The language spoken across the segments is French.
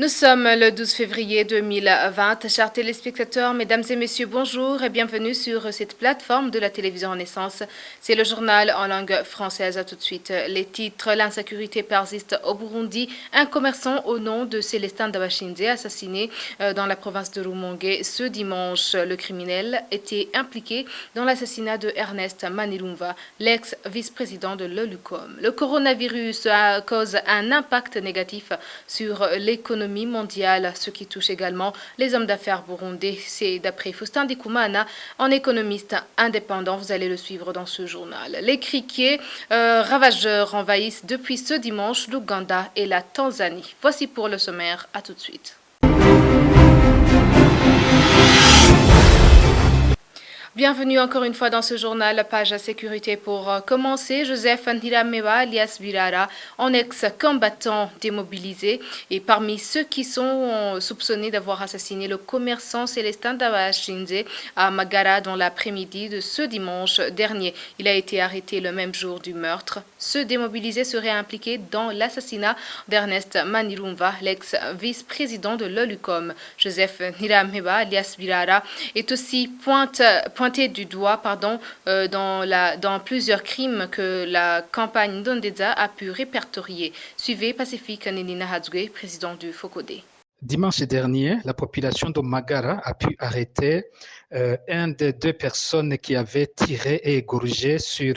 Nous sommes le 12 février 2020. Chers téléspectateurs, mesdames et messieurs, bonjour et bienvenue sur cette plateforme de la télévision Renaissance. C'est le journal en langue française. Tout de suite, les titres. L'insécurité persiste au Burundi. Un commerçant au nom de Célestin Dabashinze assassiné dans la province de Rumongue ce dimanche. Le criminel était impliqué dans l'assassinat de Ernest Manirumva, l'ex-vice-président de l'OLUCOM. Le coronavirus cause un impact négatif sur l'économie mondiale, ce qui touche également les hommes d'affaires burundais. C'est d'après Faustin Ndikumana, un économiste indépendant. Vous allez le suivre dans ce journal. Les criquets ravageurs envahissent depuis ce dimanche l'Ouganda et la Tanzanie. Voici pour le sommaire. À tout de suite. Bienvenue encore une fois dans ce journal, la page sécurité pour commencer. Joseph Ndirameba, alias Birara, en ex-combattant démobilisé. Et parmi ceux qui sont soupçonnés d'avoir assassiné le commerçant Célestin Dabashinze à Magara dans l'après-midi de ce dimanche dernier. Il a été arrêté le même jour du meurtre. Ce démobilisé serait impliqué dans l'assassinat d'Ernest Manirumva, l'ex-vice-président de l'OLUCOM. Joseph Ndirameba, alias Birara, est aussi pointé du doigt dans plusieurs crimes que la campagne Ndondeza a pu répertorier. Suivez Pacifique Nélina Hadzoué, président du FOCODE. Dimanche dernier, la population de Magara a pu arrêter une des deux personnes qui avaient tiré et égorgé sur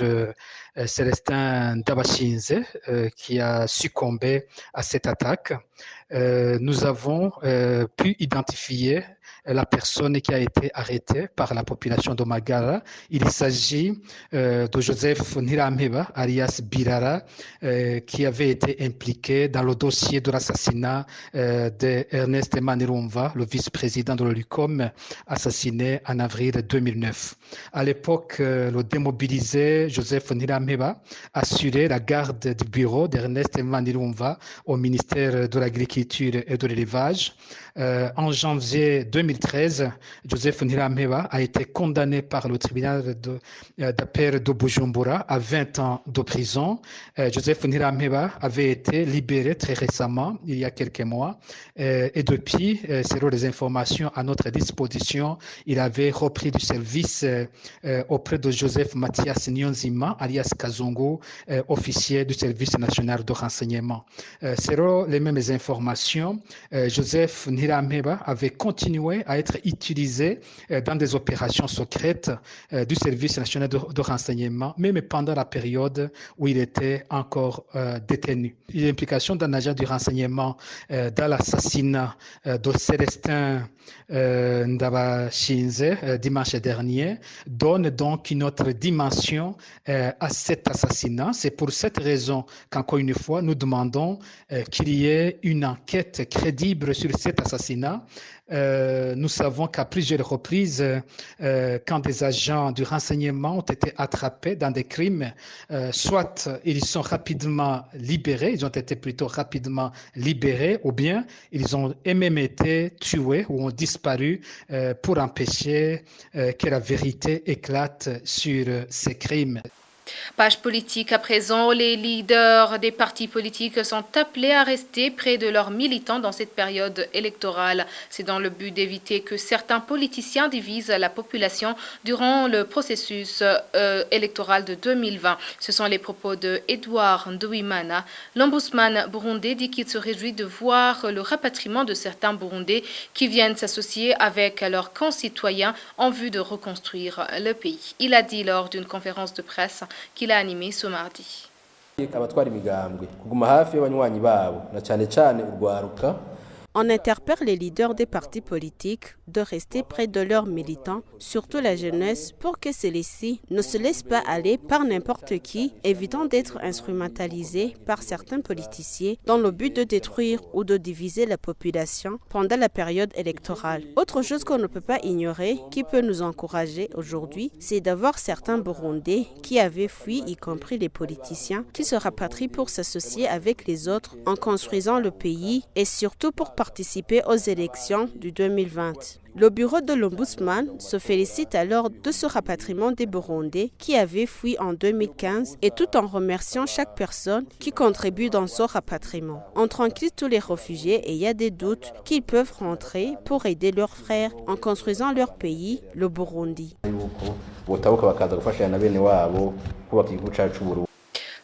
Célestin Dabashinze, qui a succombé à cette attaque. Nous avons pu identifier la personne qui a été arrêtée par la population de Magara. Il s'agit de Joseph Ndirameba, alias Birara, qui avait été impliqué dans le dossier de l'assassinat d'Ernest Manirumva, le vice-président de l'OLUCOM, assassiné en avril 2009. À l'époque, le démobilisé Joseph Ndirameba assurait la garde du bureau d'Ernest Manirumva au ministère de l'Agriculture et de l'Élevage. En janvier 2013, Joseph Ndirameba a été condamné par le tribunal d'appel de Bujumbura à 20 ans de prison. Joseph Ndirameba avait été libéré très récemment, il y a quelques mois, et depuis, selon les informations à notre disposition, il avait repris du service auprès de Joseph Mathias Nyonzima, alias Kazungu, officier du service national de renseignement. Selon les mêmes informations, Joseph Ndirameba avait continué à être utilisé dans des opérations secrètes du service national de renseignement, même pendant la période où il était encore détenu. L'implication d'un agent du renseignement dans l'assassinat de Célestin Dabashinze dimanche dernier donne donc une autre dimension à cet assassinat. C'est pour cette raison qu'encore une fois, nous demandons qu'il y ait une enquête crédible sur cet assassinat. Nous savons qu'à plusieurs reprises, quand des agents du renseignement ont été attrapés dans des crimes, soit ils sont rapidement libérés, ils ont été plutôt rapidement libérés, ou bien ils ont même été tués ou ont disparu pour empêcher que la vérité éclate sur ces crimes. Page politique à présent, les leaders des partis politiques sont appelés à rester près de leurs militants dans cette période électorale. C'est dans le but d'éviter que certains politiciens divisent la population durant le processus électoral de 2020. Ce sont les propos de Edouard Nduwimana. L'ombudsman burundais dit qu'il se réjouit de voir le rapatriement de certains Burundais qui viennent s'associer avec leurs concitoyens en vue de reconstruire le pays. Il a dit lors d'une conférence de presse qu'il a animé ce mardi. On interpelle les leaders des partis politiques de rester près de leurs militants, surtout la jeunesse, pour que ceux-ci ne se laissent pas aller par n'importe qui, évitant d'être instrumentalisés par certains politiciens dans le but de détruire ou de diviser la population pendant la période électorale. Autre chose qu'on ne peut pas ignorer, qui peut nous encourager aujourd'hui, c'est d'avoir certains Burundais qui avaient fui, y compris les politiciens, qui se rapatrient pour s'associer avec les autres en construisant le pays et surtout pour participer aux élections du 2020. Le bureau de l'Ombudsman se félicite alors de ce rapatriement des Burundais qui avaient fui en 2015 et tout en remerciant chaque personne qui contribue dans ce rapatriement. On tranquille tous les réfugiés et il y a des doutes qu'ils peuvent rentrer pour aider leurs frères en construisant leur pays, le Burundi.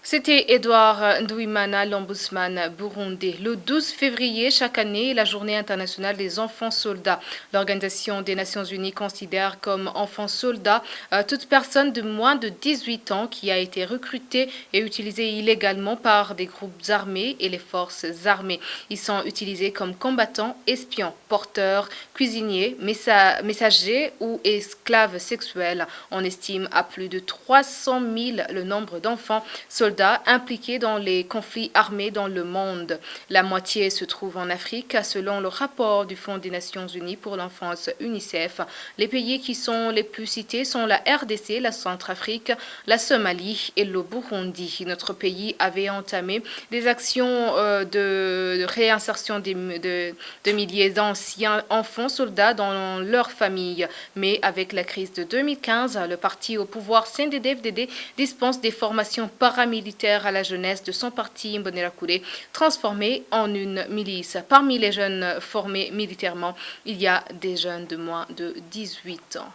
C'était Edouard Ndouimana, l'ombudsman burundais. Le 12 février, chaque année, est la journée internationale des enfants soldats. L'Organisation des Nations Unies considère comme enfants soldats toute personne de moins de 18 ans qui a été recrutée et utilisée illégalement par des groupes armés et les forces armées. Ils sont utilisés comme combattants, espions, porteurs, cuisiniers, messagers ou esclaves sexuels. On estime à plus de 300 000 le nombre d'enfants soldats impliqués dans les conflits armés dans le monde. La moitié se trouve en Afrique, selon le rapport du Fonds des Nations Unies pour l'enfance UNICEF. Les pays qui sont les plus cités sont la RDC, la Centrafrique, la Somalie et le Burundi. Notre pays avait entamé des actions de réinsertion de milliers d'anciens enfants soldats dans leur famille. Mais avec la crise de 2015, le parti au pouvoir CNDD-FDD dispense des formations paramilitaires à la jeunesse de son parti Imbonerakure, transformé en une milice. Parmi les jeunes formés militairement, il y a des jeunes de moins de 18 ans.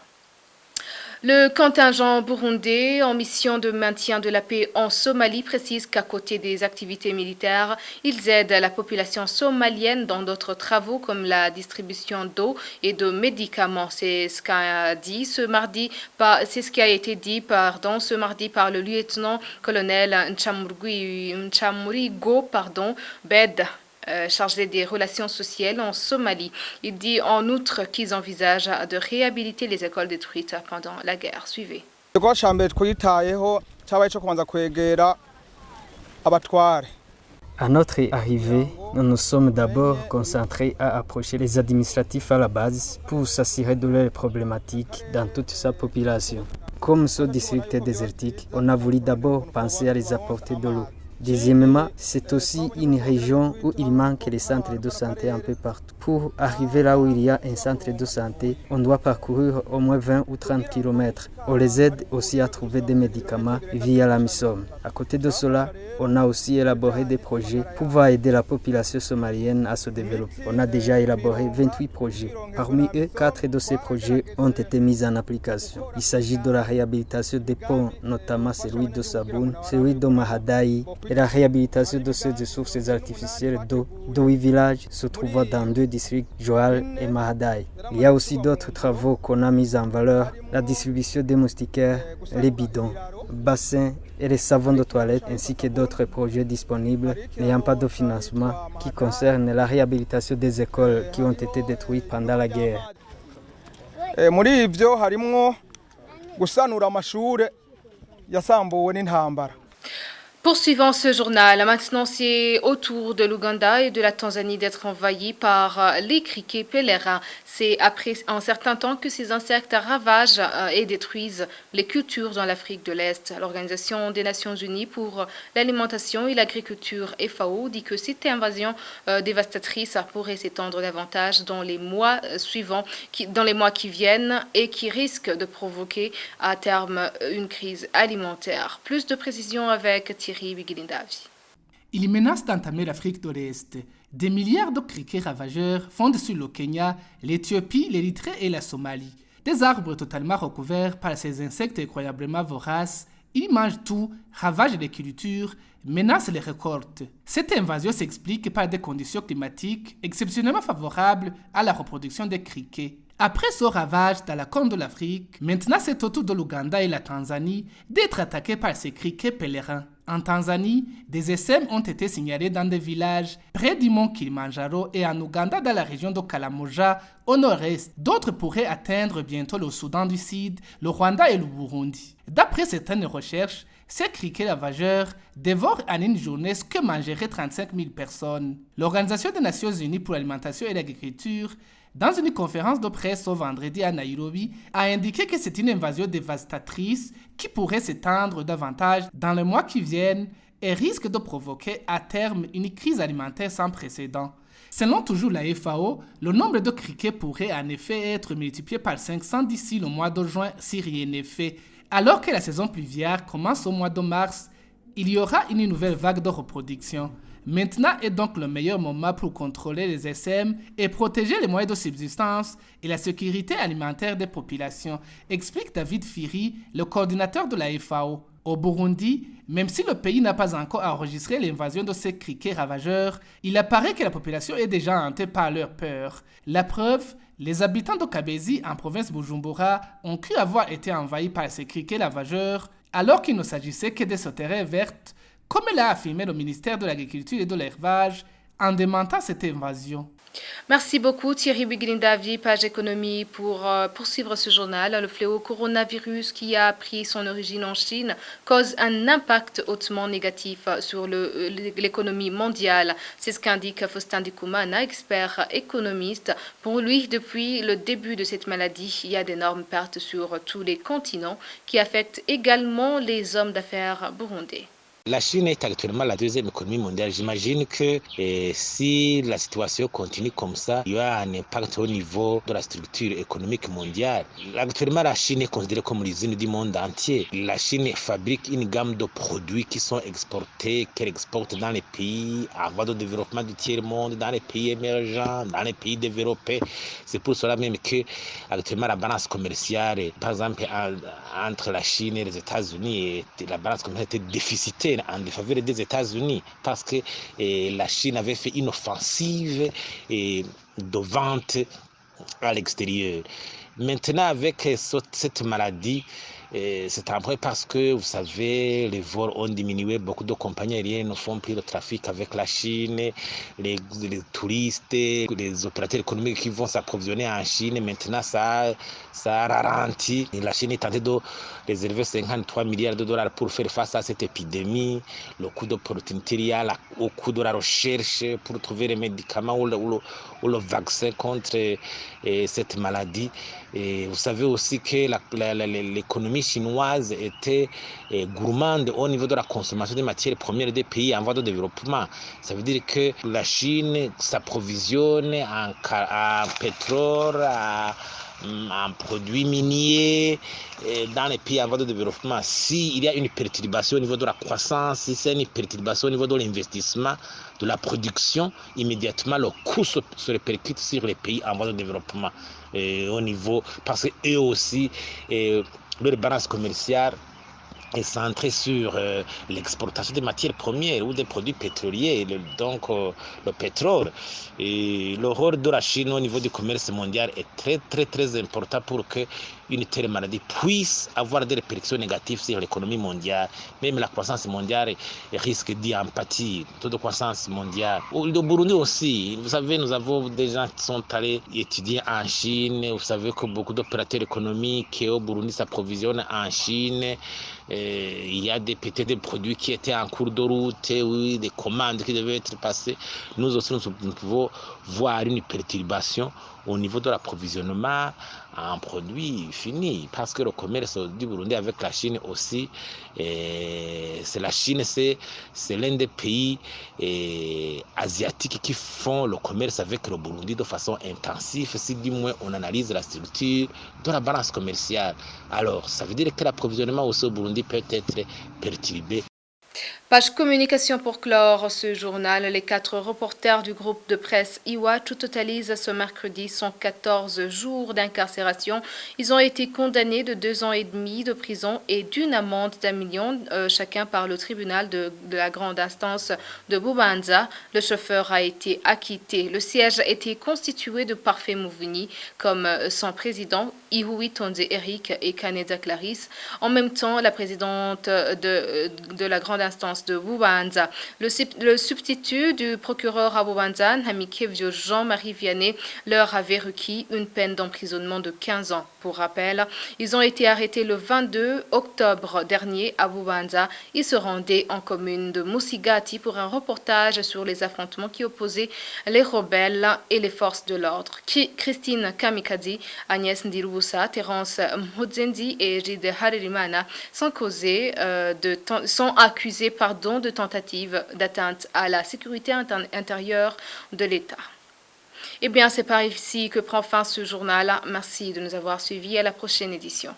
Le contingent burundais en mission de maintien de la paix en Somalie précise qu'à côté des activités militaires, ils aident la population somalienne dans d'autres travaux comme la distribution d'eau et de médicaments. C'est ce qui a été dit ce mardi par le lieutenant-colonel Nchamurigo Bed, chargé des relations sociales en Somalie. Il dit en outre qu'ils envisagent de réhabiliter les écoles détruites pendant la guerre. Suivez. À notre arrivée, nous nous sommes d'abord concentrés à approcher les administratifs à la base pour s'assurer de leurs problématiques dans toute sa population. Comme ce district est désertique, on a voulu d'abord penser à les apporter de l'eau. Deuxièmement, c'est aussi une région où il manque les centres de santé un peu partout. Pour arriver là où il y a un centre de santé, on doit parcourir au moins 20 ou 30 km. On les aide aussi à trouver des médicaments via la MISOM. À côté de cela, on a aussi élaboré des projets pour pouvoir aider la population somalienne à se développer. On a déjà élaboré 28 projets. Parmi eux, 4 de ces projets ont été mis en application. Il s'agit de la réhabilitation des ponts, notamment celui de Saboun, celui de Mahadaï, et la réhabilitation de ces sources artificielles d'eau de 8 villages se trouvant dans 2 districts, Joal et Mahadaï. Il y a aussi d'autres travaux qu'on a mis en valeur, la distribution des moustiquaires, les bidons, bassins et les savons de toilette, ainsi que d'autres projets disponibles n'ayant pas de financement qui concernent la réhabilitation des écoles qui ont été détruites pendant la guerre. Muri ivyo harimwo gusanura amashure yasambuwe n'intambara. Poursuivant ce journal, maintenant c'est au tour de l'Ouganda et de la Tanzanie d'être envahis par les criquets pèlerins. C'est après un certain temps que ces insectes ravagent et détruisent les cultures dans l'Afrique de l'Est. L'Organisation des Nations Unies pour l'alimentation et l'agriculture, FAO, dit que cette invasion dévastatrice pourrait s'étendre davantage dans les mois suivants, dans les mois qui viennent et qui risque de provoquer à terme une crise alimentaire. Plus de précisions avec Thierry Bigilindavi. Il menace d'entamer l'Afrique de l'Est. Des milliards de criquets ravageurs fondent sur le Kenya, l'Éthiopie, l'Érythrée et la Somalie. Des arbres totalement recouverts par ces insectes incroyablement voraces, ils mangent tout, ravagent les cultures, menacent les récoltes. Cette invasion s'explique par des conditions climatiques exceptionnellement favorables à la reproduction des criquets. Après ce ravage dans la Corne de l'Afrique, maintenant c'est au tour de l'Ouganda et la Tanzanie d'être attaqués par ces criquets pèlerins. En Tanzanie, des SM ont été signalés dans des villages près du mont Kilimanjaro et en Ouganda dans la région de Kalamoja au nord-est. D'autres pourraient atteindre bientôt le Soudan du Sud, le Rwanda et le Burundi. D'après certaines recherches, ces criquets ravageurs dévorent en une journée ce que mangeraient 35 000 personnes. L'Organisation des Nations Unies pour l'alimentation et l'agriculture, dans une conférence de presse ce vendredi à Nairobi, a indiqué que c'est une invasion dévastatrice qui pourrait s'étendre davantage dans les mois qui viennent et risque de provoquer à terme une crise alimentaire sans précédent. Selon toujours la FAO, le nombre de criquets pourrait en effet être multiplié par 500 d'ici le mois de juin si rien n'est fait. Alors que la saison pluviale commence au mois de mars, il y aura une nouvelle vague de reproduction. Maintenant est donc le meilleur moment pour contrôler les SM et protéger les moyens de subsistance et la sécurité alimentaire des populations, explique David Firi, le coordinateur de la FAO. Au Burundi, même si le pays n'a pas encore enregistré l'invasion de ces criquets ravageurs, il apparaît que la population est déjà hantée par leur peur. La preuve, les habitants de Kabezi, en province Bujumbura, ont cru avoir été envahis par ces criquets ravageurs, alors qu'il ne s'agissait que de sauterelles vertes, comme l'a affirmé le ministère de l'Agriculture et de l'Élevage en démentant cette invasion. Merci beaucoup Thierry Biglindavi, page économie, pour poursuivre ce journal. Le fléau coronavirus qui a pris son origine en Chine cause un impact hautement négatif sur l'économie mondiale. C'est ce qu'indique Faustin Dikumana, expert économiste. Pour lui, depuis le début de cette maladie, il y a d'énormes pertes sur tous les continents qui affectent également les hommes d'affaires burundais. La Chine est actuellement la deuxième économie mondiale. J'imagine que si la situation continue comme ça, il y aura un impact au niveau de la structure économique mondiale. Actuellement, la Chine est considérée comme l'usine du monde entier. La Chine fabrique une gamme de produits qui sont exportés, qu'elle exporte dans les pays en voie de développement du tiers-monde, dans les pays émergents, dans les pays développés. C'est pour cela même que actuellement la balance commerciale, par exemple, entre la Chine et les États-Unis, la balance commerciale était déficitaire en défaveur des États-Unis parce que la Chine avait fait une offensive de vente à l'extérieur. Maintenant, avec cette maladie, c'est après parce que, vous savez, les vols ont diminué. Beaucoup de compagnies aériennes ne font plus le trafic avec la Chine. Les touristes, les opérateurs économiques qui vont s'approvisionner en Chine, maintenant, ça a ralenti. Et la Chine est tentée de réserver 53 milliards de dollars pour faire face à cette épidémie. Le coût d'opportunité lié au coût de la recherche pour trouver les médicaments ou le vaccin contre cette maladie. Et vous savez aussi que l'économie chinoise était gourmande au niveau de la consommation des matières premières des pays en voie de développement. Ça veut dire que la Chine s'approvisionne en pétrole, en produits miniers dans les pays en voie de développement. S'il y a une perturbation au niveau de la croissance, si c'est une perturbation au niveau de l'investissement, de la production, immédiatement le coût se répercute sur les pays en voie de développement. Au niveau, parce qu'eux aussi, leur balance commerciale est centrée sur l'exportation des matières premières ou des produits pétroliers, donc le pétrole. Et le rôle de la Chine au niveau du commerce mondial est très très très important pour que une telle maladie puisse avoir des répercussions négatives sur l'économie mondiale. Même la croissance mondiale risque d'y en pâtir. Taux de croissance mondiale. Au Burundi aussi, vous savez, nous avons des gens qui sont allés étudier en Chine. Vous savez que beaucoup d'opérateurs économiques au Burundi s'approvisionnent en Chine. Il y a peut-être des produits qui étaient en cours de route, oui, des commandes qui devaient être passées. Nous aussi, nous pouvons voir une perturbation au niveau de l'approvisionnement en produits finis, parce que le commerce du Burundi avec la Chine aussi, c'est l'un des pays asiatiques qui font le commerce avec le Burundi de façon intensive, si du moins on analyse la structure de la balance commerciale. Alors, ça veut dire que l'approvisionnement aussi au Burundi peut être perturbé. Page communication pour clore ce journal. Les 4 reporters du groupe de presse Iwachu totalisent ce mercredi 114 jours d'incarcération. Ils ont été condamnés de 2 ans et demi de prison et d'une amende d'1 million chacun par le tribunal de la grande instance de Bubanza. Le chauffeur a été acquitté. Le siège a été constitué de Parfait Mouvini comme son président, Ihui Tonze Eric et Kaneda Clarisse. En même temps, la présidente de la grande instance de Bubanza. Le substitut du procureur à Bubanza, Namikevio Jean-Marie Vianney, leur avait requis une peine d'emprisonnement de 15 ans. Pour rappel, ils ont été arrêtés le 22 octobre dernier à Bubanza. Ils se rendaient en commune de Musigati pour un reportage sur les affrontements qui opposaient les rebelles et les forces de l'ordre. Christine Kamikazi, Agnès Ndirubusa, Terence Mhodzendi et Jide Harerimana sont accusés par de tentatives d'atteinte à la sécurité intérieure de l'État. Eh bien, c'est par ici que prend fin ce journal. Merci de nous avoir suivis. À la prochaine édition.